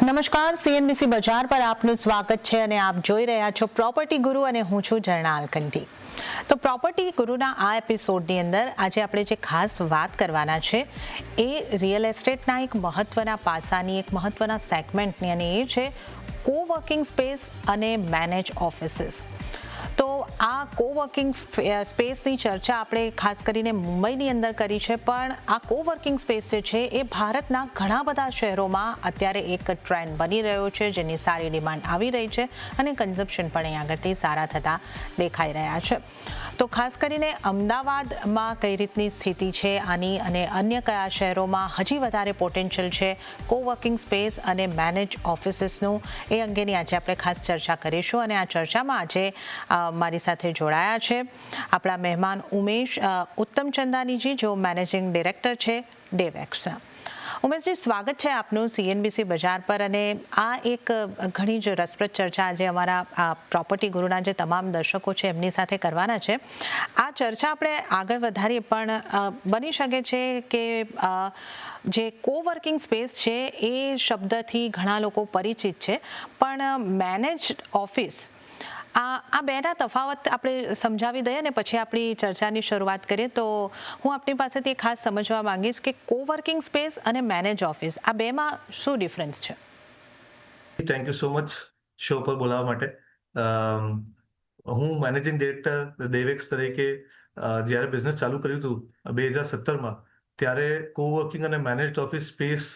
નમસ્કાર, સીએનબીસી બજાર પર આપનું સ્વાગત છે અને આપ જોઈ રહ્યા છો પ્રોપર્ટી ગુરુ અને હું છું ઝરણા અલકંઠી. તો પ્રોપર્ટી ગુરુના આ એપિસોડની અંદર આજે આપણે જે ખાસ વાત કરવાના છે એ રિયલ એસ્ટેટના એક મહત્વના પાસાની, એક મહત્વના સેગમેન્ટની, અને એ છે કોવર્કિંગ સ્પેસ અને મેનેજ ઓફિસીસ. તો આ કોવર્કિંગ સ્પેસની ચર્ચા આપણે ખાસ કરીને મુંબઈની અંદર કરી છે, પણ આ કોવર્કિંગ સ્પેસ જે છે એ ભારતના ઘણા બધા શહેરોમાં અત્યારે એક ટ્રેન્ડ બની રહ્યો છે, જેની સારી ડિમાન્ડ આવી રહી છે અને કન્ઝમ્પશન પણ અહીં આગળથી સારા થતા દેખાઈ રહ્યા છે. તો ખાસ કરીને અમદાવાદમાં કઈ રીતની સ્થિતિ છે આની, અને અન્ય કયા શહેરોમાં હજી વધારે પોટેન્શિયલ છે કોવર્કિંગ સ્પેસ અને મેનેજ ઓફિસીસનું, એ અંગેની આજે આપણે ખાસ ચર્ચા કરીશું. અને આ ચર્ચામાં આજે મારી સાથે જોડાયા છે આપણા મહેમાન ઉમેશ ઉત્તમચંદાનીજી, જેઓ મેનેજિંગ ડિરેક્ટર છે ડેવેક્સના. ઉમેશજી, સ્વાગત છે આપનું સીએનબીસી બજાર પર. અને આ એક ઘણી જ રસપ્રદ ચર્ચા આજે અમારા પ્રોપર્ટી ગુરુના જે તમામ દર્શકો છે એમની સાથે કરવાના છે. આ ચર્ચા આપણે આગળ વધારીએ, પણ બની શકે છે કે જે કોવર્કિંગ સ્પેસ છે એ શબ્દથી ઘણા લોકો પરિચિત છે, પણ મેનેજ ઓફિસ, આ બેના તફાવત આપણે સમજાવી દઈએ ને પછી આપણી ચર્ચાની શરૂઆત કરીએ. તો હું આપની પાસેથી ખાસ સમજવા માંગીશ કે કોવર્કિંગ સ્પેસ અને મેનેજ ઓફિસ, આ બેમાં શું ડિફરન્સ છે? Thank you so much show પર બોલાવવા માટે. હું મેનેજિંગ ડિરેક્ટર દેવેક્સ તરીકે જ્યારે બિઝનેસ ચાલુ કર્યું હતું 2017માં, ત્યારે કોવર્કિંગ અને મેનેજ્ડ ઓફિસ સ્પેસ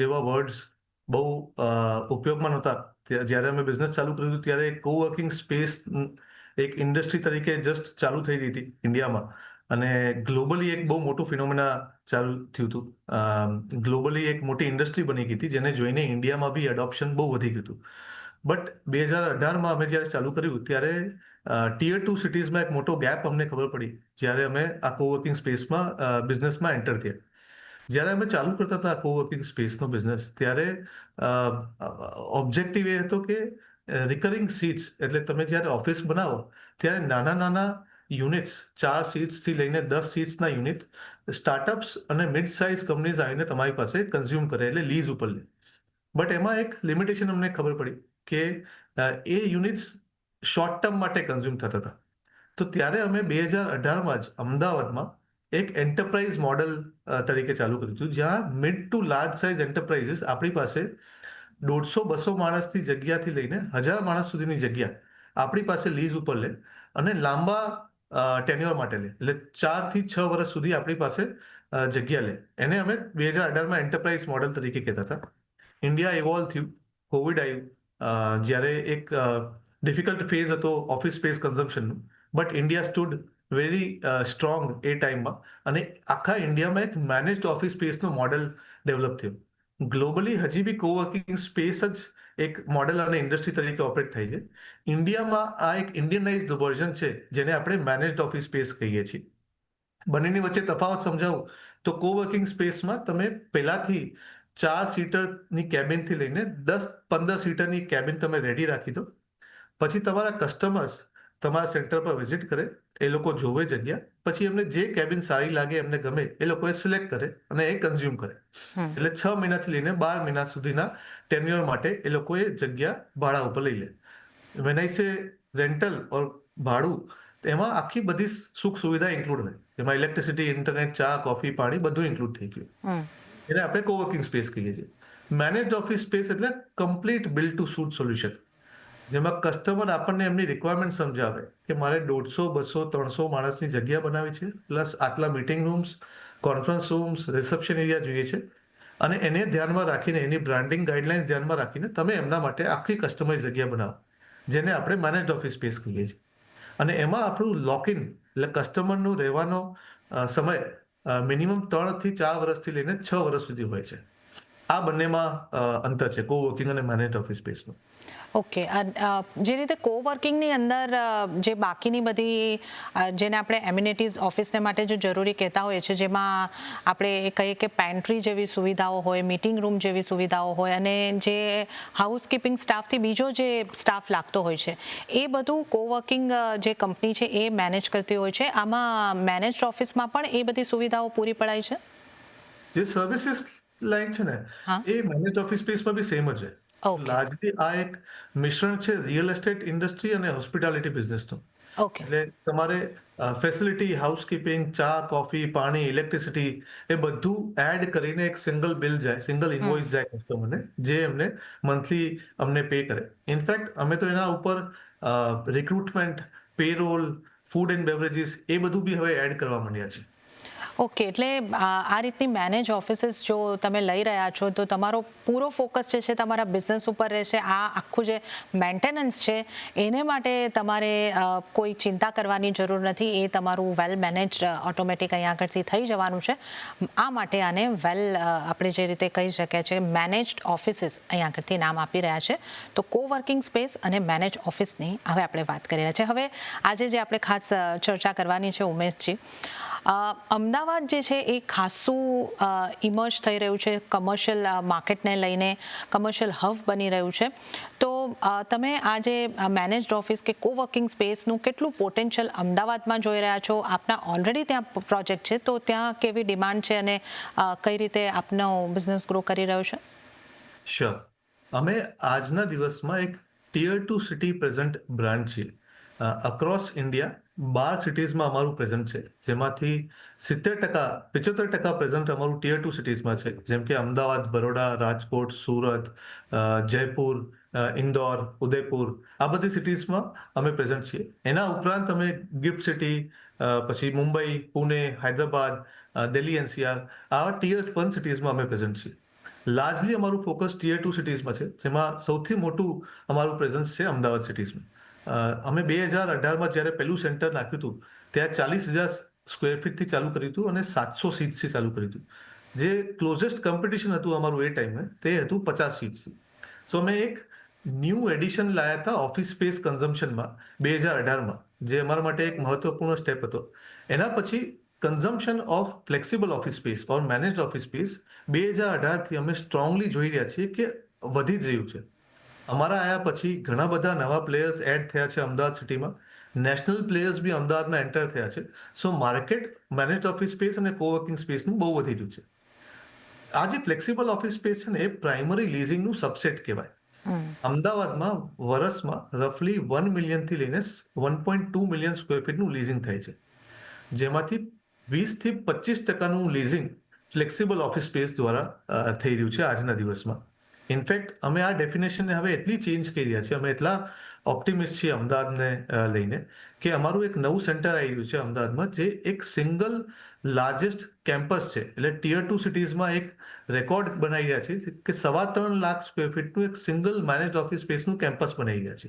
જેવા વર્ડ્સ બહુ ઉપયોગમાં નહોતા. જ્યારે અમે બિઝનેસ ચાલુ કર્યું હતું ત્યારે કોવર્કિંગ સ્પેસ એક ઇન્ડસ્ટ્રી તરીકે જસ્ટ ચાલુ થઈ રહી હતી ઇન્ડિયામાં, અને ગ્લોબલી એક બહુ મોટું ફિનોમિના ચાલુ થયું હતું. ગ્લોબલી એક મોટી ઇન્ડસ્ટ્રી બની ગઈ હતી, જેને જોઈને ઇન્ડિયામાં બી એડોપ્શન બહુ વધી ગયું હતું. બટ 2018માં અમે જ્યારે ચાલુ કર્યું ત્યારે ટિયર 2 સિટીઝમાં એક મોટો ગેપ અમને ખબર પડી જ્યારે અમે આ કોવર્કિંગ સ્પેસમાં બિઝનેસમાં એન્ટર થયા. જ્યારે અમે ચાલુ કરતા હતા કોવર્કિંગ સ્પેસનો બિઝનેસ, ત્યારે ઓબ્જેક્ટિવ એ હતો કે રિકરિંગ સીટ્સ, એટલે તમે જ્યારે ઓફિસ બનાવો ત્યારે નાના નાના યુનિટ્સ, 4 સીટ્સથી લઈને 10 સીટ્સના યુનિટ સ્ટાર્ટઅપ્સ અને મિડ સાઇઝ કંપનીઝ આવીને તમારી પાસે કન્ઝ્યુમ કરે, એટલે લીઝ ઉપર લે. બટ એમાં એક લિમિટેશન અમને ખબર પડી કે એ યુનિટ્સ શોર્ટ ટર્મ માટે કન્ઝ્યુમ થતા હતા. તો ત્યારે અમે 2018માં જ અમદાવાદમાં એક એન્ટરપ્રાઇઝ મોડલ તરીકે ચાલુ કર્યું હતું, જ્યાં mid to large size enterprises આપણી પાસે 150-200 માણસની જગ્યાથી લઈને 1000 માણસ સુધીની જગ્યા આપણી પાસે લીઝ ઉપર લે અને લાંબા ટેન્યોર માટે લે, એટલે 4 થી 6 વર્ષ સુધી આપણી પાસે જગ્યા લે. એને અમે 2018માં એન્ટરપ્રાઇઝ મોડલ તરીકે કહેતા હતા. ઇન્ડિયા ઇવોલ્વ થયું, કોવિડ આવ્યું, જ્યારે એક ડિફિકલ્ટ ફેઝ હતો ઓફિસ સ્પેસ કન્ઝમ્પશનનું, but India stood very strong એ ટાઈમમાં, અને આખા ઇન્ડિયામાં એક મેનેજ્ડ ઓફિસ સ્પેસનો મોડલ ડેવલપ થયો. ગ્લોબલી હજી બી કોવર્કિંગ સ્પેસ જ એક મોડલ અને ઇન્ડસ્ટ્રી તરીકે ઓપરેટ થાય છે. ઇન્ડિયામાં આ એક ઇન્ડિયનાઇઝ્ડ વર્ઝન છે, જેને આપણે મેનેજ્ડ ઓફિસ સ્પેસ કહીએ છીએ. બંનેની વચ્ચે તફાવત સમજાવું તો કોવર્કિંગ સ્પેસમાં તમે પહેલાથી 4 સીટરની કેબિનથી લઈને 10-15 સીટરની કેબિન તમે રેડી રાખી દો. પછી તમારા કસ્ટમર્સ તમારા સેન્ટર પર વિઝિટ કરે, એ લોકો જોવે જગ્યા, પછી એમને જે કેબિન સારી લાગે, એમને ગમે, એ લોકોએ સિલેક્ટ કરે અને એ કન્ઝ્યુમ કરે. એટલે 6 મહિનાથી લઈને 12 મહિના સુધીના ટેન્યુઅર માટે એ લોકોએ જગ્યા ભાડા ઉપર લઈ લે. વેન આઈ સે રેન્ટલ ઓર ભાડું, એમાં આખી બધી સુખ સુવિધા ઇન્ક્લુડ હોય. એમાં ઇલેક્ટ્રિસિટી, ઇન્ટરનેટ, ચા, કોફી, પાણી બધું ઇન્ક્લુડ થઈ ગયું. એને આપણે કોવર્કિંગ સ્પેસ કહીએ છીએ. મેનેજ્ડ ઓફિસ સ્પેસ એટલે complete build to suit solution, જેમાં કસ્ટમર આપણને એમની રિક્વાયરમેન્ટ સમજાવે કે મારે 150, 200, 300 માણસની જગ્યા બનાવી છે, પ્લસ આટલા meeting rooms, conference rooms, reception area જોઈએ છે, અને એને ધ્યાનમાં રાખીને, એની બ્રાન્ડિંગ ગાઈડલાઇન્સ ધ્યાનમાં રાખીને તમે એમના માટે આખી કસ્ટમાઇઝ જગ્યા બનાવો, જેને આપણે મેનેજ્ડ ઓફિસ સ્પેસ કહીએ છીએ. અને એમાં આપણું લોક ઇન, એટલે કસ્ટમરનો રહેવાનો સમય મિનિમમ 3 થી 4 વર્ષથી લઈને 6 વર્ષ સુધી હોય છે. આ બંનેમાં અંતર છે કોવર્કિંગ અને મેનેજ્ડ ઓફિસ સ્પેસનું. ઓકે, જે રીતે કોવર્કિંગની અંદર જે બાકીની બધી જેને આપણે એમ્યુનિટીઝ ઓફિસને માટે જો જરૂરી કહેતા હોઈએ છીએ, જેમાં આપણે કહીએ કે પેન્ટ્રી જેવી સુવિધાઓ હોય, મીટિંગ રૂમ જેવી સુવિધાઓ હોય, અને જે હાઉસકીપિંગ સ્ટાફથી બીજો જે સ્ટાફ લાગતો હોય છે, એ બધું કોવર્કિંગ જે કંપની છે એ મેનેજ કરતી હોય છે. આમાં મેનેજ્ડ ઓફિસમાં પણ એ બધી સુવિધાઓ પૂરી પડાય છે? જે સર્વિસીસ લાઈન છે ને, એ મેનેજ્ડ ઓફિસ સ્પેસમાં બી સેમ જ છે. ઓકે. લાર્જલી આ એક મિશ્રણ છે રિયલ એસ્ટેટ ઇન્ડસ્ટ્રી અને હોસ્પિટાલિટી બિઝનેસનું. ઓકે. એટલે તમારે ફેસિલિટી, હાઉસકીપિંગ, ચા, કોફી, પાણી, ઇલેક્ટ્રિસિટી એ બધું એડ કરીને એક સિંગલ બિલ જાય, સિંગલ હમ. ઇન્વોઇસ જાય કસ્ટમરને, જે એમને મંથલી અમને પે કરે. ઇનફેક્ટ અમે તો એના ઉપર recruitment, payroll, food and beverages એ બધું બી હવે એડ કરવા માંડ્યા છે. ઓકે, એટલે આ રીતની મેનેજ ઓફિસીસ જો તમે લઈ રહ્યા છો તો તમારો પૂરો ફોકસ જે છે તમારા બિઝનેસ ઉપર રહેશે. આ આખું જે મેન્ટેનન્સ છે એને માટે તમારે કોઈ ચિંતા કરવાની જરૂર નથી. એ તમારું વેલ મેનેજ્ડ ઓટોમેટિક અહીંયા આગળથી થઈ જવાનું છે. આ માટે આને આપણે જે રીતે કહી શકીએ છીએ મેનેજ્ડ ઓફિસીસ અહીંયા આગળથી નામ આપી રહ્યા છે. તો કોવર્કિંગ સ્પેસ અને મેનેજ ઓફિસની હવે આપણે વાત કરી રહ્યા છીએ. હવે આજે જે આપણે ખાસ ચર્ચા કરવાની છે ઉમેશજી, અમદાવાદ જે છે એ ખાસું ઇમર્જ થઈ રહ્યું છે કમર્શિયલ માર્કેટને લઈને, કમર્શિયલ હબ બની રહ્યું છે. તો તમે આ જે મેનેજ્ડ ઓફિસ કે કોવર્કિંગ સ્પેસનું કેટલું પોટેન્શિયલ અમદાવાદમાં જોઈ રહ્યા છો? આપના ઓલરેડી ત્યાં પ્રોજેક્ટ છે, તો ત્યાં કેવી ડિમાન્ડ છે અને કઈ રીતે આપનો બિઝનેસ ગ્રો કરી રહ્યો છે? શ્યોર. અમે આજના દિવસમાં એક ટિયર 2 સિટી પ્રેઝન્ટ બ્રાન્ડ છીએ. અક્રોસ ઇન્ડિયા 12 સિટીઝમાં અમારું પ્રેઝન્ટ છે, જેમાંથી 70%, 75% પ્રેઝન્ટ અમારું ટિયર 2 સિટીઝમાં છે, જેમ કે અમદાવાદ, બરોડા, રાજકોટ, સુરત, જયપુર, ઇન્દોર, ઉદયપુર, આ બધી સિટીઝમાં અમે પ્રેઝન્ટ છીએ. એના ઉપરાંત અમે ગિફ્ટ સિટી, પછી મુંબઈ, પુણે, હૈદરાબાદ, દિલ્હી એનસીઆર, આવા ટિયર 1 સિટીઝમાં અમે પ્રેઝન્ટ છીએ. લાર્જલી અમારું ફોકસ ટિયર 2 સિટીઝમાં છે, જેમાં સૌથી મોટું અમારું પ્રેઝન્સ છે અમદાવાદ સિટીઝમાં. અમે 2018માં જ્યારે પહેલું સેન્ટર નાખ્યું હતું, ત્યાં 40,000 સ્ક્વેર ફીટથી ચાલુ કર્યું હતું અને 700 સીટ્સથી ચાલુ કર્યું હતું. જે ક્લોઝેસ્ટ કોમ્પિટિશન હતું અમારું એ ટાઈમે, તે હતું 50 સીટ્સથી. સો અમે એક ન્યૂ એડિશન લાયા હતા ઓફિસ સ્પેસ કન્ઝમ્પશનમાં 2018માં, જે અમારા માટે એક મહત્વપૂર્ણ સ્ટેપ હતો. એના પછી consumption of flexible office space or managed office space 2018થી અમે સ્ટ્રોંગલી જોઈ રહ્યા છીએ કે વધી જ રહ્યું છે. અમારા આયા પછી ઘણા બધા નવા પ્લેયર્સ એડ થયા છે અમદાવાદ સિટીમાં. નેશનલ પ્લેયર્સ બી અમદાવાદમાં એન્ટર થયા છે. સો માર્કેટ મેનેજ્ડ ઓફિસ સ્પેસ અને કોવર્કિંગ સ્પેસનું બહુ વધી રહ્યું છે. આ જે ફ્લેક્સિબલ ઓફિસ સ્પેસ છે ને, એ પ્રાઇમરી લીઝિંગનું સબસેટ કહેવાય. અમદાવાદમાં વર્ષમાં રફલી 1 મિલિયનથી લઈને 1.2 મિલિયન સ્ક્વેર ફીટનું લીઝિંગ થાય છે, જેમાંથી 20થી 25%નું લીઝિંગ ફ્લેક્સિબલ ઓફિસ સ્પેસ દ્વારા થઈ રહ્યું છે આજના દિવસમાં. ઇનફેક્ટ અમે આ ડેફિનેશનને હવે એટલી ચેન્જ કરી રહ્યા છીએ, અમે એટલા ઓપ્ટિમિસ્ટ છીએ અમદાવાદને લઈને, કે અમારું એક નવું સેન્ટર આવી રહ્યું છે અમદાવાદમાં, જે એક સિંગલ લાર્જેસ્ટ કેમ્પસ છે. એટલે ટિયર 2 સિટીઝમાં એક રેકોર્ડ બનાવી રહ્યા છે કે 3.25 લાખ સ્ક્વેર ફીટનું એક સિંગલ મેનેજ્ડ ઓફિસ સ્પેસનું કેમ્પસ બનાવી રહ્યા છે.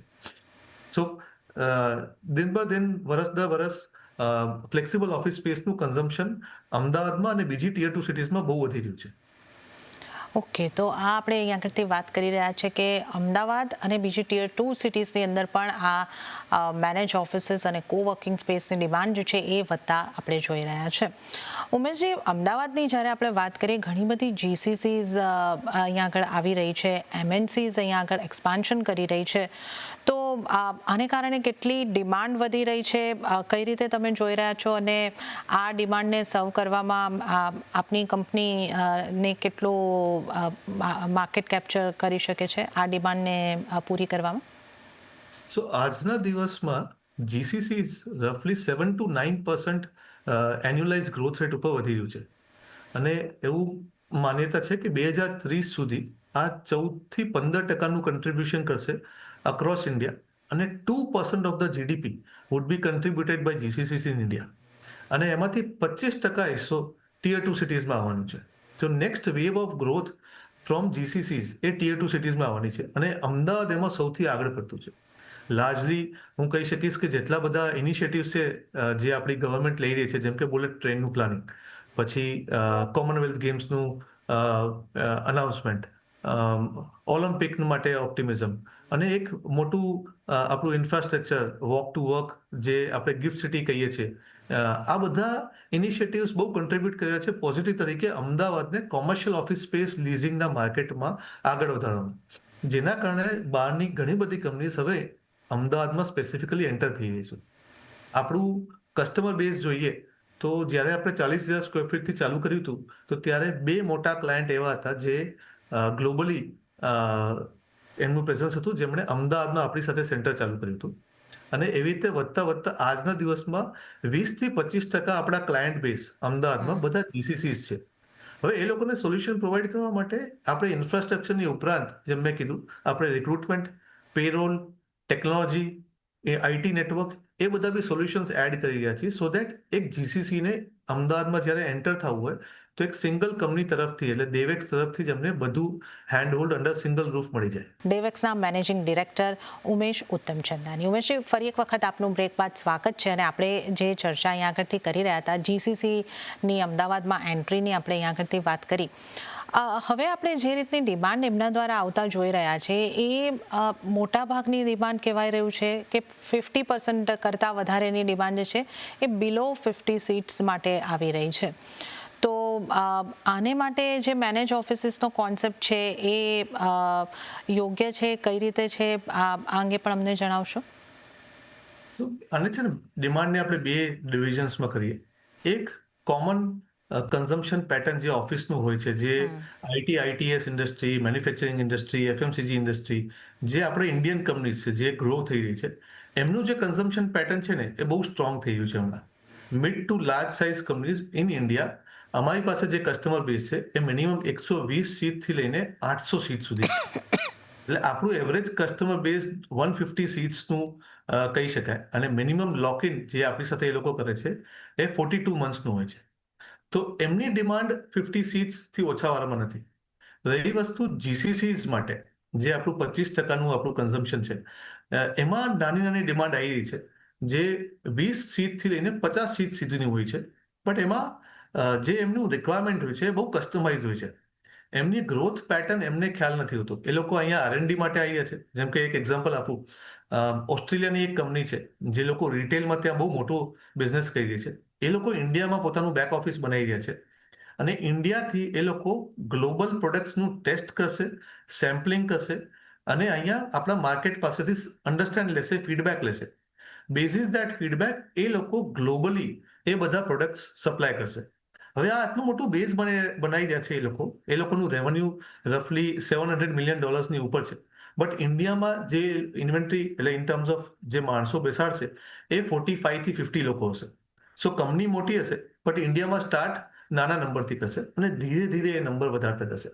સો દિન બ દિન, વર્ષ દર વર્ષ ફ્લેક્સિબલ ઓફિસ સ્પેસનું કન્ઝમ્પશન અમદાવાદમાં અને બીજી ટિયર 2 સિટીઝમાં બહુ વધી રહ્યું છે. ઓકે, તો આ આપણે અહીંયા આગળથી વાત કરી રહ્યા છે કે અમદાવાદ અને બીજી ટિયર 2 સિટીઝની અંદર પણ આ મેનેજ ઓફિસીસ અને કોવર્કિંગ સ્પેસની ડિમાન્ડ જે છે એ વધતા આપણે જોઈ રહ્યા છે. ઉમેશજી, અમદાવાદની જ્યારે આપણે વાત કરીએ, ઘણી બધી જીસીસીઝ અહીંયા આગળ આવી રહી છે, એમએનસીઝ અહીંયા આગળ એક્સપાન્શન કરી રહી છે. તો આને કારણે કેટલી ડિમાન્ડ વધી રહી છે, કઈ રીતે તમે જોઈ રહ્યા છો, અને આ ડિમાન્ડને સર્વ કરવામાં આપની કંપની ને કેટલું માર્કેટ કેપ્ચર કરી શકે છે આ ડિમાન્ડને પૂરી કરવામાં? સો આજના દિવસમાં જીસીસીઝ રફલી 7 to 9% એન્યુઅલાઇઝ ગ્રોથ રેટ ઉપર વધી રહ્યું છે. અને એવું માન્યતા છે કે 2030 સુધી આ 14થી 15%નું કન્ટ્રીબ્યુશન કરશે અક્રોસ ઇન્ડિયા, અને 2% of the GDP would be contributed by GCCs in India. અને એમાંથી 25% હિસ્સો ટિયર 2 સિટીઝમાં આવવાનું છે. તો next wave of growth from GCCs એ ટિયર 2 સિટીઝમાં આવવાની છે, અને અમદાવાદ એમાં સૌથી આગળ પડતું છે. લાર્જલી હું કહી શકીશ કે જેટલા બધા ઇનિશિયેટિવ્સ છે જે આપણી ગવર્મેન્ટ લઈ રહી છે, જેમ કે બુલેટ ટ્રેનનું પ્લાનિંગ, પછી કોમનવેલ્થ ગેમ્સનું અનાઉન્સમેન્ટ, ઓલિમ્પિક માટે ઓપ્ટિમિઝમ, અને એક મોટું આપણું ઇન્ફ્રાસ્ટ્રક્ચર વોક ટુ વર્ક, જે આપણે ગિફ્ટ સિટી કહીએ છીએ, આ બધા ઇનિશિયેટિવ્સ બહુ કન્ટ્રીબ્યુટ કર્યા છે પોઝિટિવ તરીકે અમદાવાદને કોમર્શિયલ ઓફિસ સ્પેસ લીઝિંગના માર્કેટમાં આગળ વધારવામાં, જેના કારણે બહારની ઘણી બધી કંપનીઝ હવે અમદાવાદમાં સ્પેસિફિકલી એન્ટર થઈ રહી છે. આપણું કસ્ટમર બેઝ જોઈએ તો જ્યારે આપણે 40,000 સ્ક્વેર ફીટથી ચાલુ કર્યું હતું, તો ત્યારે 2 મોટા ક્લાયન્ટ એવા હતા જે ગ્લોબલી એમનું પ્રેઝન્સ હતું, જેમણે અમદાવાદમાં આપણી સાથે સેન્ટર ચાલુ કર્યું હતું. અને એવી રીતે વધતા વધતા આજના દિવસમાં 20-25% આપણા ક્લાયન્ટ બેઝ અમદાવાદમાં હમ. બધા જીસીસીસ છે. હવે એ લોકોને સોલ્યુશન પ્રોવાઈડ કરવા માટે આપણે ઇન્ફ્રાસ્ટ્રક્ચરની ઉપરાંત, જેમ મેં કીધું, આપણે રિક્રુટમેન્ટ, પેરોલ, ટેકનોલોજી, એ આઈટી નેટવર્ક, એ બધા બી સોલ્યુશન્સ એડ કરી રહ્યા છીએ, સો દેટ એક જીસીસીને અમદાવાદમાં જ્યારે એન્ટર થવું હોય તો એક સિંગલ કંપની તરફથી, એટલે દેવેક્સ તરફથી જ એમને બધું hand hold under single roof મળી જાય. ડેવેક્સના મેનેજિંગ ડિરેક્ટર ઉમેશ ઉત્તમચંદાની. ઉમેશજી, ફરી એક વખત આપનું બ્રેક બાદ સ્વાગત છે. અને આપણે જે ચર્ચા અહીંયા આગળથી કરી રહ્યા હતા, જીસીસીની અમદાવાદમાં એન્ટ્રીની આપણે અહીંયા આગળથી વાત કરી. હવે આપણે જે રીતની ડિમાન્ડ એમના દ્વારા આવતા જોઈ રહ્યા છે, એ મોટા ભાગની ડિમાન્ડ કહેવાય રહ્યું છે કે 50% કરતાં વધારેની ડિમાન્ડ જે છે એ બિલો 50 સીટ્સ માટે આવી રહી છે. તો આને માટે જે મેનેજ ઓફિસીસનો કોન્સેપ્ટ છે એ યોગ્ય છે, કઈ રીતે છે, આ અંગે પણ અમને જણાવશો. સો આને છે ને, ડિમાન્ડને આપણે બે ડિવિઝન્સમાં કરીએ. એક કોમન કન્ઝમ્પશન પેટર્ન જે ઓફિસનું હોય છે, જે ITS industry, manufacturing industry, FMCG industry, જે આપણે ઇન્ડિયન કંપનીઝ છે, જે ગ્રો થઈ રહી છે, એમનું જે કન્ઝમ્પશન પેટર્ન છે ને, એ બહુ સ્ટ્રોંગ થઈ રહ્યું છે હમણાં. Mid to large size companies in India, અમારી પાસે જે કસ્ટમર બેઝ છે એ મિનિમમ 120 સીટથી લઈને 800 સીટ સુધી. એટલે આપણું એવરેજ કસ્ટમર બેઝ 150 સીટ્સનું કહી શકાય. અને મિનિમમ લોકિન જે આપણી સાથે એ લોકો કરે છે એ 42 મંથ્સનું હોય છે. તો એમની ડિમાન્ડ 50 સીટ્સથી ઓછા વાળામાં નથી. રહી વસ્તુ જીસીસીઝ માટે, જે આપણું 25%નું આપણું કન્ઝમ્પશન છે, એમાં નાની નાની ડિમાન્ડ આવી રહી છે, જે 20 સીટથી લઈને 50 સીટ સુધીની હોય છે. બટ એમાં જે એમનું રિક્વાયરમેન્ટ હોય છે એ બહુ કસ્ટમાઇઝ હોય છે. એમની ગ્રોથ પેટર્ન એમને ખ્યાલ નથી હોતો. એ લોકો અહીંયા આરએનડી માટે આવ્યા છે. જેમ કે એક એક્ઝામ્પલ આપું, ઓસ્ટ્રેલિયાની એક કંપની છે, જે લોકો રિટેલમાં ત્યાં બહુ મોટો બિઝનેસ કરી રહી છે. એ લોકો ઇન્ડિયામાં પોતાનું બેક ઓફિસ બનાવી રહ્યા છે. અને ઇન્ડિયાથી એ લોકો ગ્લોબલ પ્રોડક્ટ્સનું ટેસ્ટ કરશે, સેમ્પલિંગ કરશે, અને અહીંયા આપણા માર્કેટ પાસેથી અન્ડરસ્ટેન્ડ લેશે, ફીડબેક લેશે. બેઝિસ દેટ ફીડબેક એ લોકો ગ્લોબલી એ બધા પ્રોડક્ટ્સ સપ્લાય કરશે. હવે આ આટલું મોટું બેઝ બનાવી રહ્યા છે એ લોકોનું રેવન્યુ રફલી $700 મિલિયન ઉપર છે. બટ ઇન્ડિયામાં જે ઇન્વેન્ટરી, એટલે ઇન ટર્મ્સ ઓફ જે માણસો બેસાડશે, એ 45 થી 50 લોકો હશે. સો કંપની મોટી હશે, બટ ઇન્ડિયામાં સ્ટાર્ટ નાના નંબરથી કરશે અને ધીરે ધીરે એ નંબર વધારતા જશે.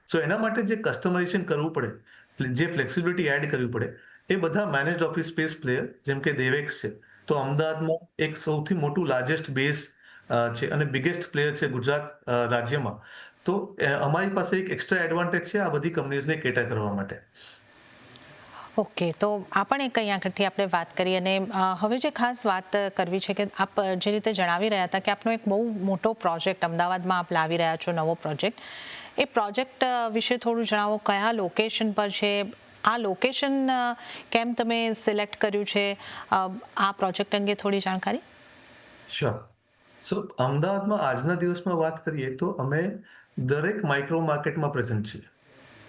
સો એના માટે જે કસ્ટમાઇઝેશન કરવું પડે, જે ફ્લેક્સિબિલિટી એડ કરવી પડે, એ બધા મેનેજ ઓફિસ સ્પેસ પ્લેયર જેમ કે દેવેક્સ છે, તો અમદાવાદમાં એક સૌથી મોટું લાર્જેસ્ટ બેઝ છે અને બિગેસ્ટ પ્લેયર છે ગુજરાત રાજ્યમાં. તો અમારી પાસે એક એક્સ્ટ્રા એડવાન્ટેજ છે આ બધી કંપનીઝને કેટર કરવા માટે. ઓકે, તો આ પણ એક અહીં આગળથી આપણે વાત કરી. અને હવે જે ખાસ વાત કરવી છે કે આપ જે રીતે જણાવી રહ્યા હતા કે આપનો એક બહુ મોટો પ્રોજેક્ટ અમદાવાદમાં આપ લાવી રહ્યા છો, નવો પ્રોજેક્ટ. એ પ્રોજેક્ટ વિશે થોડું જણાવો. કયા લોકેશન પર છે? આ લોકેશન કેમ તમે સિલેક્ટ કર્યું છે? આ પ્રોજેક્ટ અંગે થોડી જાણકારી. શ્યોર. સો અમદાવાદમાં આજના દિવસમાં વાત કરીએ તો અમે દરેક માઇક્રો માર્કેટમાં પ્રેઝન્ટ છીએ.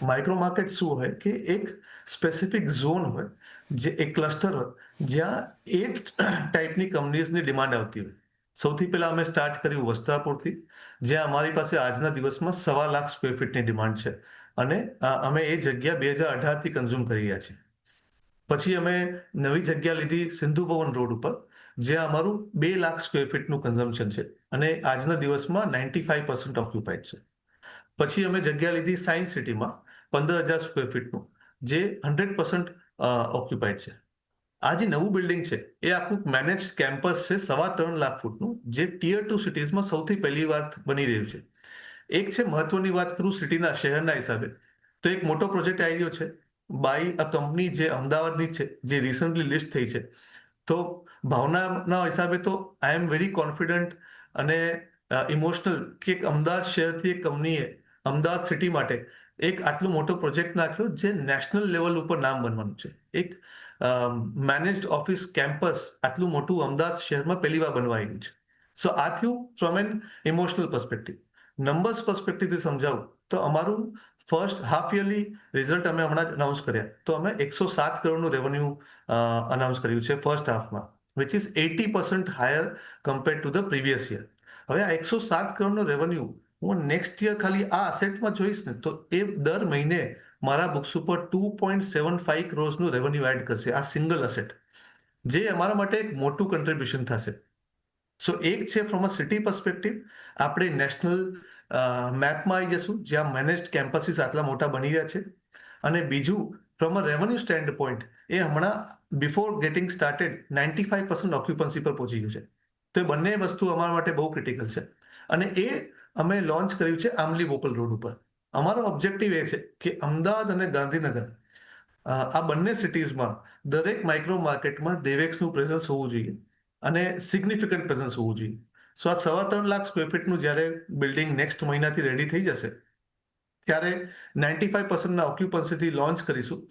માઇક્રો માર્કેટ શું હોય કે એક સ્પેસિફિક ઝોન હોય, જે એક ક્લસ્ટર હોય, જ્યાં 8 ટાઈપની કંપનીઝની ડિમાન્ડ આવતી હોય. સૌથી પહેલા અમે સ્ટાર્ટ કર્યું વસ્ત્રાપુરથી, જ્યાં અમારી પાસે આજના દિવસમાં 1.25 લાખ સ્ક્વેર ફીટની ડિમાન્ડ છે. અને અમે એ જગ્યા 2018થી કન્ઝ્યુમ કરી રહ્યા છીએ. પછી અમે નવી જગ્યા લીધી સિંધુ ભવન રોડ ઉપર, જ્યાં અમારું 2 લાખ સ્ક્વેર ફીટનું કન્ઝમ્પશન છે અને આજના દિવસમાં 95% ઓક્યુપાઈડ છે. પછી અમે જગ્યા લીધી સાયન્સ સિટીમાં 15,000 સ્ક્વેર ફીટનું, જે 100% ઓક્યુપાઈડ છે. આ જે નવું બિલ્ડિંગ છે એ આખું મેનેજ કેમ્પસ છે 3.25 લાખ ફૂટનું, જે ટિયર 2 સિટીઝમાં સૌથી પહેલી વાર બની રહ્યું છે. એક છે મહત્વની વાત કરું સિટીના, શહેરના હિસાબે, તો એક મોટો પ્રોજેક્ટ આવી રહ્યો છે બાય અ કંપની જે અમદાવાદની છે, જે રિસન્ટલી લિસ્ટ થઈ છે. તો ભાવનાના હિસાબે તો આઈ એમ વેરી કોન્ફિડન્ટ અને ઇમોશનલ કે એક અમદાવાદ શહેરથી એક કંપનીએ અમદાવાદ સિટી માટે એક આટલો મોટો પ્રોજેક્ટ નાખ્યો, જે નેશનલ લેવલ ઉપર નામ બનવાનું છે. એક મેનેજ્ડ ઓફિસ કેમ્પસ આટલું મોટું અમદાવાદ શહેરમાં પહેલી વાર બનવા આવ્યું છે. સો આ થયું from an emotional perspective. Numbers પર્સપેક્ટિવથી સમજાવું તો અમારું ફર્સ્ટ હાફ યરલી રિઝલ્ટ અમે હમણાં જ અનાઉન્સ કર્યા, તો અમે 107 કરોડનું રેવન્યુ અનાઉન્સ કર્યું છે ફર્સ્ટ હાફમાં, which is 80% higher compared to the previous year. હવે આ 107 કરોડનો રેવન્યુ હું નેક્સ્ટ યર ખાલી આ અસેટમાં જોઈશ ને, તો એ દર મહિને મારા બુક્સ ઉપર 2.75 crores રેવન્યુ એડ કરશે, આ સિંગલ અસેટ, જે અમારા માટે એક મોટું કન્ટ્રીબ્યુશન થશે. સો એક છે ફ્રોમ અ સિટી પર્સપેક્ટિવ, આપણે નેશનલ મેપમાં આવી જશું જ્યાં મેનેજ્ડ કેમ્પસીસ આટલા મોટા બની રહ્યા છે. અને બીજું from a revenue standpoint, એ હમણાં બિફોર ગેટિંગ સ્ટાર્ટેડ 95% ઓક્યુપન્સી પર પહોંચી ગયું છે. તો એ બંને વસ્તુ અમારા માટે બહુ ક્રિટિકલ છે. અને એ અમે લોન્ચ કર્યું છે આંબલી બોપલ રોડ ઉપર. અમારો ઓબ્જેક્ટિવ એ છે કે અમદાવાદ અને ગાંધીનગર, આ બંને સિટીઝમાં દરેક માઇક્રો માર્કેટમાં દેવેક્સનું પ્રેઝન્સ હોવું જોઈએ અને સિગ્નિફિકન્ટ પ્રેઝન્સ હોવું જોઈએ. સો આ 3.25 લાખ સ્ક્વેર ફીટનું જ્યારે બિલ્ડિંગ નેક્સ્ટ મહિનાથી રેડી થઈ જશે, ત્યારે 95%ના ઓક્યુપન્સીથી લોન્ચ કરીશું,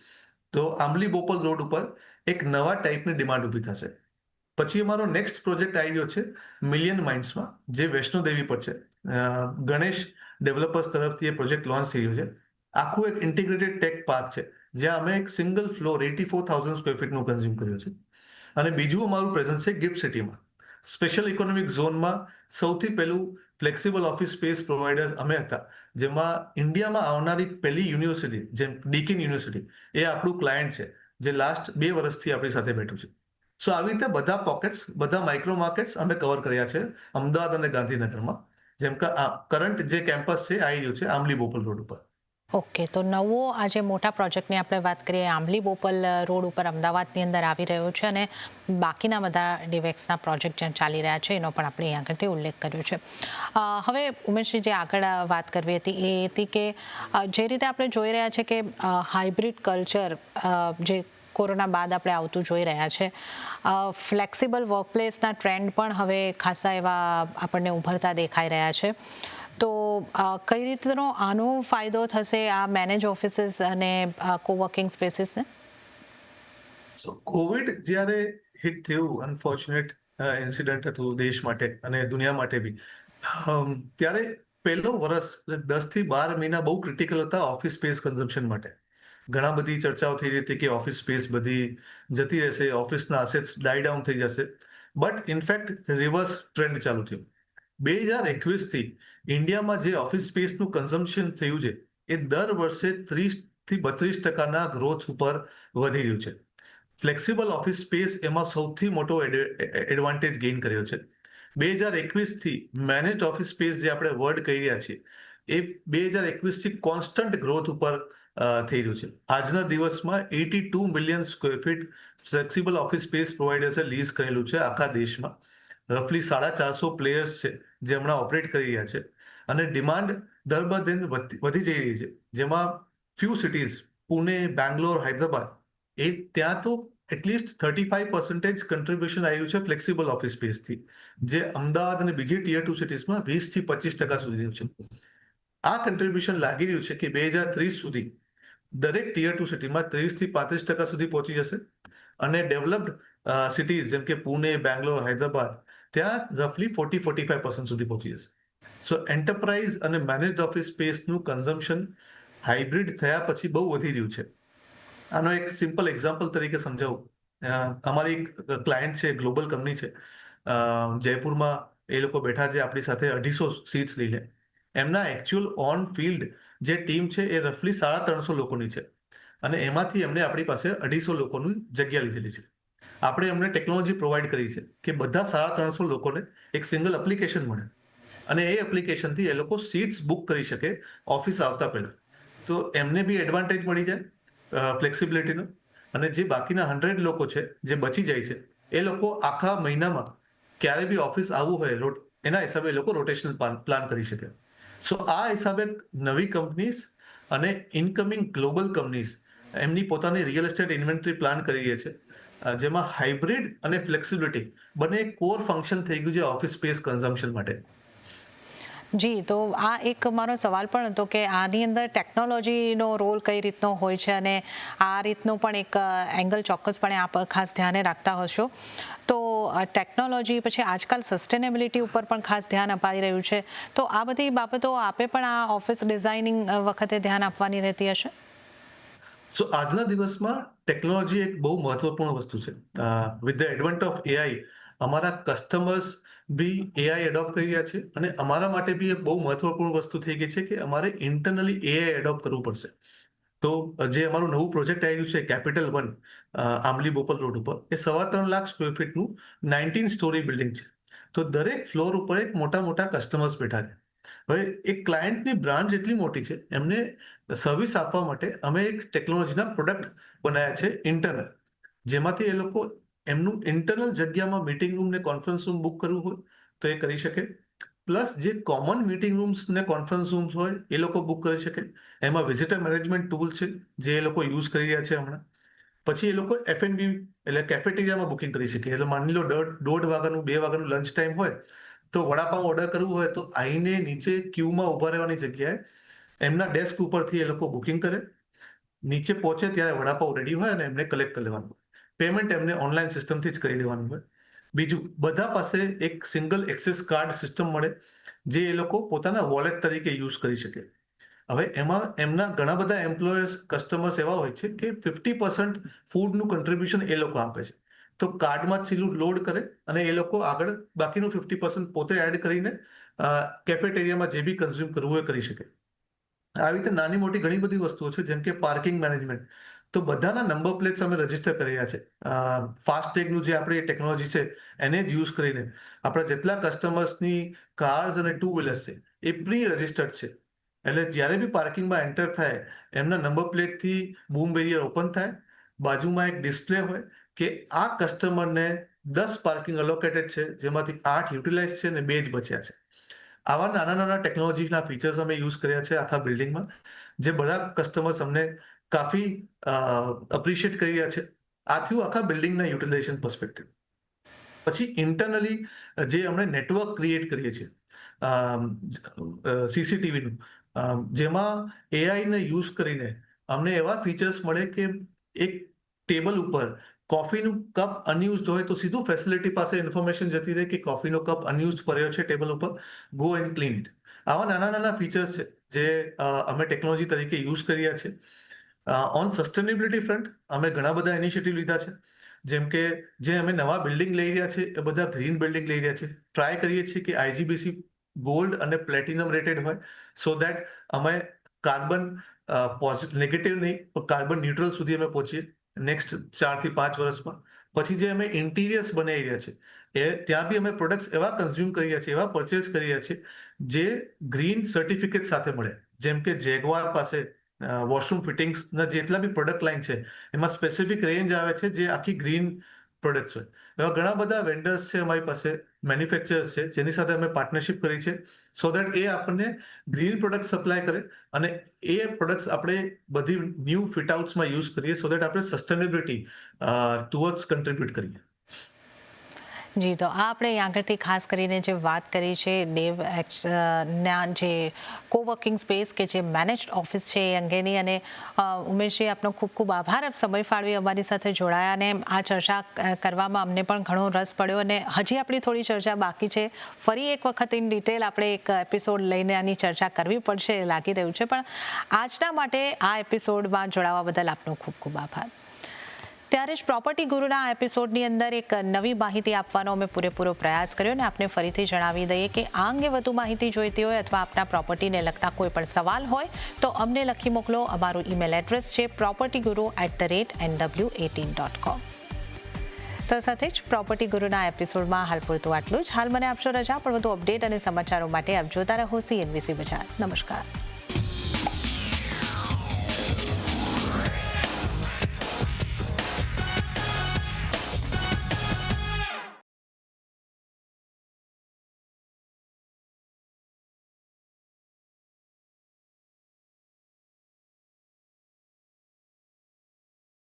તો આંબલી બોપલ રોડ ઉપર એક નવા ટાઈપની ડિમાન્ડ ઊભી થશે. પછી અમારો નેક્સ્ટ પ્રોજેક્ટ આવી રહ્યો છે મિલિયન માઇન્ડ્સમાં, જે વૈષ્ણોદેવી પર છે. ગણેશ ડેવલપર્સ તરફથી એ પ્રોજેક્ટ લોન્ચ થઈ રહ્યો છે. આખું એક ઇન્ટિગ્રેટેડ ટેક પાર્ક છે, જ્યાં અમે એક સિંગલ ફ્લોર 84,000 સ્ક્વેર ફીટનું કન્ઝ્યુમ કર્યું છે. અને બીજું અમારું પ્રેઝન્સ છે ગિફ્ટ સિટીમાં. સ્પેશિયલ ઇકોનોમિક ઝોનમાં સૌથી પહેલું ફ્લેક્સિબલ ઓફિસ સ્પેસ પ્રોવાઈડર અમે હતા, જેમાં ઇન્ડિયામાં આવનારી પહેલી યુનિવર્સિટી, જેમ ડીકિન યુનિવર્સિટી, એ આપણું ક્લાયન્ટ છે, જે લાસ્ટ 2 વર્ષથી આપણી સાથે બેઠું છે. સો આવી રીતે બધા પોકેટ્સ, બધા માઇક્રો માર્કેટ્સ અમે કવર કર્યા છે અમદાવાદ અને ગાંધીનગરમાં. જેમ કે કરંટ જે કેમ્પસ છે આવી રહ્યું છે આંબલી બોપલ રોડ ઉપર. ઓકે, તો નવો આજે મોટા પ્રોજેક્ટની આપણે વાત કરીએ, આંબલી બોપલ રોડ ઉપર અમદાવાદની અંદર આવી રહ્યો છે, અને બાકીના બધા ડિવેક્સના પ્રોજેક્ટ જ્યાં ચાલી રહ્યા છે એનો પણ આપણે અહીંયા આગળથી ઉલ્લેખ કર્યો છે. હવે ઉમેશજી, જે આગળ વાત કરવી હતી એ હતી કે જે રીતે આપણે જોઈ રહ્યા છે કે હાઇબ્રિડ કલ્ચર જે કોરોના બાદ આપણે આવતું જોઈ રહ્યા છે, ફ્લેક્સિબલ વર્કપ્લેસના ટ્રેન્ડ પણ હવે ખાસા એવા આપણને ઉભરતા દેખાઈ રહ્યા છે. તો કઈ રીતનો આનો ફાયદો થશે આ મેનેજ ઓફિસીસ અને કોવર્કિંગ સ્પેસીસને? સો કોવિડ જ્યારે હિટ થયું, અનફોર્ચ્યુનેટ ઇન્સિડન્ટ હતું દેશ માટે અને દુનિયા માટે બી, ત્યારે પહેલો વર્ષ 10 થી 12 મહિના બહુ ક્રિટિકલ હતા ઓફિસ સ્પેસ કન્ઝમ્પશન માટે. ઘણા બધી ચર્ચાઓ થઈ રહી હતી કે ઓફિસ સ્પેસ બધી જતી રહેશે, ઓફિસના અસેટ્સ ડાઈ ડાઉન થઈ જશે. બટ ઇનફેક્ટ રિવર્સ ટ્રેન્ડ ચાલુ થયું. 2021થી ઇન્ડિયામાં જે ઓફિસ સ્પેસનું કન્ઝમ્પશન થયું છે, એ દર વર્ષે 30-32% ગ્રોથ ઉપર વધી રહ્યું છે. ફ્લેક્સિબલ ઓફિસ સ્પેસ એમાં સૌથી મોટો એડવાન્ટેજ ગેઇન કર્યો છે. 2021થી મેનેજ્ડ ઓફિસ સ્પેસ જે આપણે વર્ડ કહી રહ્યા છીએ, એ 2021થી કોન્સ્ટન્ટ ગ્રોથ ઉપર થઈ રહ્યું છે. આજના દિવસમાં 82 million square feet flexible office space પ્રોવાઈડર્સે લીઝ કરેલું છે આખા દેશમાં. રફલી 450 પ્લેયર્સ છે જે હમણાં ઓપરેટ કરી રહ્યા છે. અને ડિમાન્ડ દર બ દિન વધી જઈ રહી છે, જેમાં ફ્યુ સિટીઝ, પુણે, બેંગ્લોર, હૈદરાબાદ, એ ત્યાં તો એટલીસ્ટ 35% કન્ટ્રીબ્યુશન આવ્યું છે ફ્લેક્સિબલ ઓફિસ સ્પેસથી, જે અમદાવાદ અને બીજી ટીયર 2 સિટીઝમાં 20-25% સુધીનું છે. આ કન્ટ્રીબ્યુશન લાગી રહ્યું છે કે 2030 સુધી દરેક ટીયર 2 સિટીમાં 30-35% સુધી પહોંચી જશે. અને ડેવલપ્ડ સિટીઝ જેમ કે પુણે, બેંગ્લોર, હૈદરાબાદ, ત્યાં રફલી 40-45% સુધી પહોંચી જશે. સો એન્ટરપ્રાઇઝ અને મેનેજ્ડ ઓફિસ સ્પેસનું કન્ઝમ્પશન હાઇબ્રિડ થયા પછી બહુ વધી રહ્યું છે. આનો એક સિમ્પલ એક્ઝામ્પલ તરીકે સમજાવું. અમારી એક ક્લાયન્ટ છે, ગ્લોબલ કંપની છે, જયપુરમાં એ લોકો બેઠા છે આપણી સાથે 250 સીટ્સ લઈને. એમના એકચ્યુઅલ ઓન ફિલ્ડ જે ટીમ છે એ રફલી 350 લોકોની છે, અને એમાંથી એમને આપણી પાસે 250 લોકોની જગ્યા લીધેલી છે. આપણે એમને ટેકનોલોજી પ્રોવાઈડ કરી છે કે બધા 350 લોકોને એક સિંગલ એપ્લિકેશન મળે, અને એ એપ્લિકેશનથી એ લોકો સીટ્સ બુક કરી શકે ઓફિસ આવતા પહેલા. તો એમને બી એડવાન્ટેજ મળી જાય ફ્લેક્સિબિલિટીનો, અને જે બાકીના 100 લોકો છે જે બચી જાય છે, એ લોકો આખા મહિનામાં ક્યારે બી ઓફિસ આવવું હોય એના હિસાબે એ લોકો રોટેશનલ પ્લાન કરી શકે. સો આ હિસાબે નવી કંપનીઝ અને ઇનકમિંગ ગ્લોબલ કંપનીઝ એમની પોતાની રિયલ એસ્ટેટ ઇન્વેન્ટરી પ્લાન કરી રહી છે, જેમાં હાઇબ્રિડ અને ફ્લેક્સિબિલિટી બંને કોર ફંક્શન થઈ ગયું છે ઓફિસ સ્પેસ કન્ઝમ્પશન માટે. જી, તો આ એક મારો સવાલ પણ હતો કે આની અંદર ટેકનોલોજીનો રોલ કઈ રીતનો હોય છે, અને આ રીતનું પણ એક એંગલ ચોક્કસપણે આપ ખાસ ધ્યાને રાખતા હશો. તો ટેકનોલોજી પછી આજકાલ સસ્ટેનેબિલિટી ઉપર પણ ખાસ ધ્યાન અપાઈ રહ્યું છે, તો આ બધી બાબતો આપે પણ આ ઓફિસ ડિઝાઇનિંગ વખતે ધ્યાન આપવાની રહેતી હશે? સો આજના દિવસમાં ટેકનોલોજી એક બહુ મહત્વપૂર્ણ વસ્તુ છે. વિથ ધ એડવન્ટ ઓફ એઆઈ, અમારા કસ્ટમર્સ બી એઆઈ એડોપ્ટ કરી રહ્યા છે, અને અમારા માટે બી એક બહુ મહત્વપૂર્ણ વસ્તુ થઈ ગઈ છે કે અમારે ઇન્ટરનલી એઆઈ એડોપ્ટ કરવું પડશે. તો જે અમારું નવું પ્રોજેક્ટ આવ્યું છે કેપિટલ 1 આંબલી બોપલ રોડ ઉપર, એ 3.25 લાખ સ્ક્વેર ફીટનું 19 સ્ટોરી બિલ્ડિંગ છે. તો દરેક ફ્લોર ઉપર એક મોટા કસ્ટમર્સ બેઠા છે. હવે એક ક્લાયન્ટની બ્રાન્ચ એટલી મોટી છે, એમને સર્વિસ આપવા માટે અમે એક ટેકનોલોજીના પ્રોડક્ટ બનાવ્યા છે ઇન્ટરનલ, જેમાંથી એ લોકો એમનું ઇન્ટરનલ જગ્યામાં મીટિંગ રૂમ ને કોન્ફરન્સ રૂમ બુક કરવું હોય તો એ કરી શકે. પ્લસ જે કોમન મીટિંગ રૂમ્સ ને કોન્ફરન્સ રૂમ્સ હોય એ લોકો બુક કરી શકે. એમાં વિઝિટર મેનેજમેન્ટ ટૂલ છે જે એ લોકો યુઝ કરી રહ્યા છે હમણાં. પછી એ લોકો F&B એટલે કેફેટેરિયામાં બુકિંગ કરી શકે. એટલે માની લો 1:30 વાગ્યાનું 2 વાગ્યાનું લંચ ટાઈમ હોય તો વડાપાઉં ઓર્ડર કરવું હોય તો આવીને નીચે ક્યુમાં ઊભા રહેવાની જગ્યાએ એમના ડેસ્ક ઉપરથી એ લોકો બુકિંગ કરે. નીચે પહોંચે ત્યારે વડાપાઉં રેડી હોય અને એમને કલેક્ટ કરી લેવાનું. પેમેન્ટ એમને ઓનલાઈન સિસ્ટમથી જ કરી દેવાનું હોય. બીજું, બધા પાસે એક સિંગલ એક્સેસ કાર્ડ સિસ્ટમ મળે જે એ લોકો પોતાના વોલેટ તરીકે યુઝ કરી શકે. હવે એમાં એમના ઘણા બધા એમ્પ્લોયર્સ કસ્ટમર્સ એવા હોય છે કે 50% ફૂડનું કન્ટ્રીબ્યુશન એ લોકો આપે છે. તો કાર્ડમાં જ સીધું લોડ કરે અને એ લોકો આગળ બાકીનું 50% પોતે એડ કરીને કેફેટેરિયામાં જે બી કન્ઝ્યુમ કરવું હોય કરી શકે. આવી રીતે નાની મોટી ઘણી બધી વસ્તુઓ છે, જેમ કે પાર્કિંગ મેનેજમેન્ટ. તો બધાના નંબર પ્લેટ્સ અમે રજીસ્ટર કરી રહ્યા છે. ફાસ્ટેગનું જે આપણી ટેકનોલોજી છે એને જ યુઝ કરીને આપણા જેટલા કસ્ટમર્સની કાર્સ અને 2 વ્હીલર્સ છે એ પ્રી રજિસ્ટર્ડ છે. એટલે જ્યારે બી પાર્કિંગમાં એન્ટર થાય એમના નંબર પ્લેટથી બૂમ બેરિયર ઓપન થાય, બાજુમાં એક ડિસ્પ્લે હોય કે આ કસ્ટમરને 10 પાર્કિંગ અલોકેટેડ છે, જેમાંથી 8 યુટિલાઇઝ છે અને 2 જ બચ્યા છે. આવા નાના ટેકનોલોજીના ફીચર્સ અમે યુઝ કર્યા છે આખા બિલ્ડિંગમાં, જે બધા કસ્ટમર્સ અમને કાફી અપ્રિશિએટ કરી રહ્યા છે. આ થયું આખા બિલ્ડિંગના યુટિલાઇઝેશન પર્સપેક્ટિવ. પછી ઇન્ટરનલી જે અમે નેટવર્ક ક્રિએટ કરીએ છીએ CCTVનું, જેમાં એઆઈને યુઝ કરીને અમને એવા ફીચર્સ મળે કે એક ટેબલ ઉપર કોફીનું કપ અનયુઝડ હોય તો સીધું ફેસિલિટી પાસે ઇન્ફોર્મેશન જતી રહે કે કોફીનો કપ અનયુઝડ પડ્યો છે ટેબલ ઉપર, ગો એન્ડ ક્લીન ઇટ. આવા નાના ફીચર્સ છે જે અમે ટેકનોલોજી તરીકે યુઝ કર્યા છે. ઓન સસ્ટેનેબિલિટી ફ્રન્ટ અમે ઘણા બધા ઇનિશિયેટિવ લીધા છે. જેમ કે જે અમે નવા બિલ્ડિંગ લઈ રહ્યા છે એ બધા ગ્રીન બિલ્ડિંગ લઈ રહ્યા છે. ટ્રાય કરીએ છીએ કે IGBC ગોલ્ડ અને પ્લેટિનમ રેટેડ હોય, સો દેટ અમે કાર્બન નેગેટિવ નહીં પણ કાર્બન ન્યુટ્રલ સુધી અમે પહોંચીએ નેક્સ્ટ 4 થી 5 વર્ષમાં. પછી જે અમે ઇન્ટિરિયર્સ બનાવી રહ્યા છે ત્યાં બી અમે પ્રોડક્ટ્સ એવા કન્ઝ્યુમ કરી રહ્યા છીએ, એવા પરચેસ કરી રહ્યા છીએ જે ગ્રીન સર્ટિફિકેટ સાથે મળે. જેમ કે જેગવાર પાસે વોશરૂમ ફિટિંગ્સના જેટલા બી પ્રોડક્ટ લાઇન છે એમાં સ્પેસિફિક રેન્જ આવે છે જે આખી ગ્રીન પ્રોડક્ટ્સ હોય. એવા ઘણા બધા વેન્ડર્સ છે અમારી પાસે, મેન્યુફેક્ચરર્સ છે જેની સાથે અમે પાર્ટનરશિપ કરી છે, સો દેટ એ આપણને ગ્રીન પ્રોડક્ટ સપ્લાય કરે અને એ પ્રોડક્ટ્સ આપણે બધી ન્યૂ ફિટ આઉટ્સમાં યુઝ કરીએ, સો દેટ આપણે સસ્ટેનેબિલિટી ટુવર્ડ્સ કન્ટ્રીબ્યુટ કરીએ. જી, તો આ આપણે અહીં આગળથી ખાસ કરીને જે વાત કરી છે ડેવએક્સના જે કોવર્કિંગ સ્પેસ કે જે મેનેજ્ડ ઓફિસ છે એ અંગેની, અને ઉમેશજી આપનો ખૂબ આભાર. આપ સમય ફાળવી અમારી સાથે જોડાયા અને આ ચર્ચા કરવામાં અમને પણ ઘણો રસ પડ્યો, અને હજી આપણી થોડી ચર્ચા બાકી છે. ફરી એક વખત ઇન ડિટેલ આપણે એક એપિસોડ લઈને આની ચર્ચા કરવી પડશે એ લાગી રહ્યું છે, પણ આજના માટે આ એપિસોડમાં જોડાવા બદલ આપનો ખૂબ આભાર. ત્યારે જ પ્રોપર્ટી ગુરુના આ એપિસોડની અંદર એક નવી માહિતી આપવાનો અમે પૂરેપૂરો પ્રયાસ કર્યો, અને આપને ફરીથી જણાવી દઈએ કે આ અંગે વધુ માહિતી જોઈતી હોય અથવા આપના પ્રોપર્ટીને લગતા કોઈ પણ સવાલ હોય તો અમને લખી મોકલો. અમારું ઈમેલ એડ્રેસ છે propertyguru@nw18.com. તો સાથે જ પ્રોપર્ટી ગુરુના એપિસોડમાં હાલ પૂરતું આટલું જ. હાલ મને આપશો રજા, પણ વધુ અપડેટ અને સમાચારો માટે આપ જોતા રહો CNBC બજાર. નમસ્કાર.